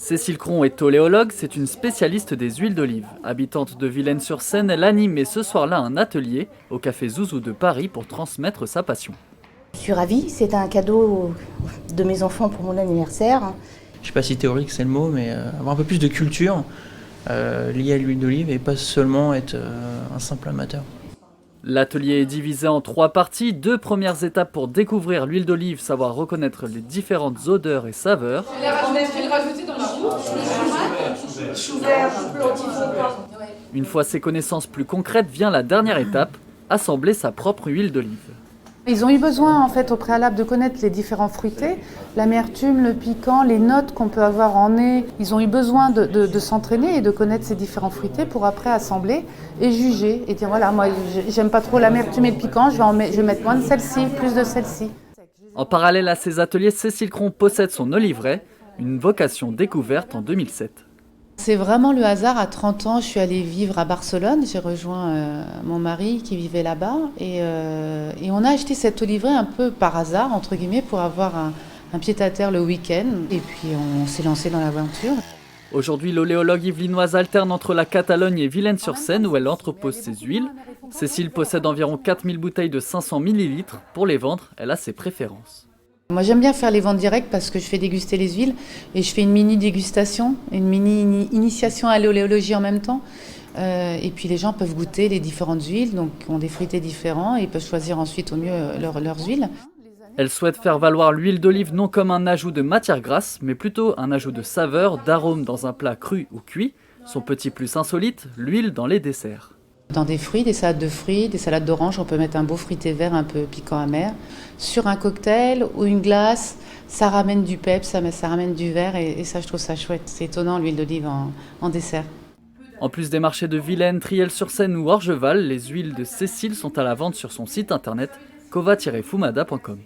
Cécile Cron est oléologue, c'est une spécialiste des huiles d'olive. Habitante de Villennes-sur-Seine, elle anime ce soir-là un atelier au Café Zouzou de Paris pour transmettre sa passion. Je suis ravie, c'est un cadeau de mes enfants pour mon anniversaire. Je ne sais pas si théorique c'est le mot, mais avoir un peu plus de culture liée à l'huile d'olive et pas seulement être un simple amateur. L'atelier est divisé en 3 parties. 2 premières étapes pour découvrir l'huile d'olive, savoir reconnaître les différentes odeurs et saveurs. Je vais le rajouter dans la roue. Chou vert, Une fois ces connaissances plus concrètes, vient la dernière étape, assembler sa propre huile d'olive. Ils ont eu besoin en fait au préalable de connaître les différents fruités, l'amertume, le piquant, les notes qu'on peut avoir en nez. Ils ont eu besoin de s'entraîner et de connaître ces différents fruités pour après assembler et juger et dire voilà, moi j'aime pas trop l'amertume et le piquant, je vais mettre moins de celle-ci, plus de celle-ci. En parallèle à ces ateliers, Cécile Cron possède son oliveraie, une vocation découverte en 2007. C'est vraiment le hasard. À 30 ans, je suis allée vivre à Barcelone. J'ai rejoint mon mari qui vivait là-bas. Et on a acheté cette oliveraie un peu par hasard, entre guillemets, pour avoir un pied-à-terre le week-end. Et puis on s'est lancé dans l'aventure. Aujourd'hui, l'oléologue yvelinoise alterne entre la Catalogne et Villennes-sur-Seine où elle entrepose ses huiles. Cécile possède environ 4000 bouteilles de 500 ml. Pour les vendre, elle a ses préférences. Moi j'aime bien faire les ventes directes parce que je fais déguster les huiles et je fais une mini dégustation, une mini initiation à l'oléologie en même temps. Et puis les gens peuvent goûter les différentes huiles, donc ont des fruités différents et peuvent choisir ensuite au mieux leurs huiles. Elle souhaite faire valoir l'huile d'olive non comme un ajout de matière grasse, mais plutôt un ajout de saveur, d'arôme dans un plat cru ou cuit. Son petit plus insolite, l'huile dans les desserts. Dans des fruits, des salades de fruits, des salades d'orange, on peut mettre un beau fruité vert un peu piquant amer. Sur un cocktail ou une glace, ça ramène du peps, ça ramène du vert et ça je trouve ça chouette. C'est étonnant l'huile d'olive en dessert. En plus des marchés de Villaines, Triel-sur-Seine ou Orgeval, les huiles de Cécile sont à la vente sur son site internet cova-fumada.com.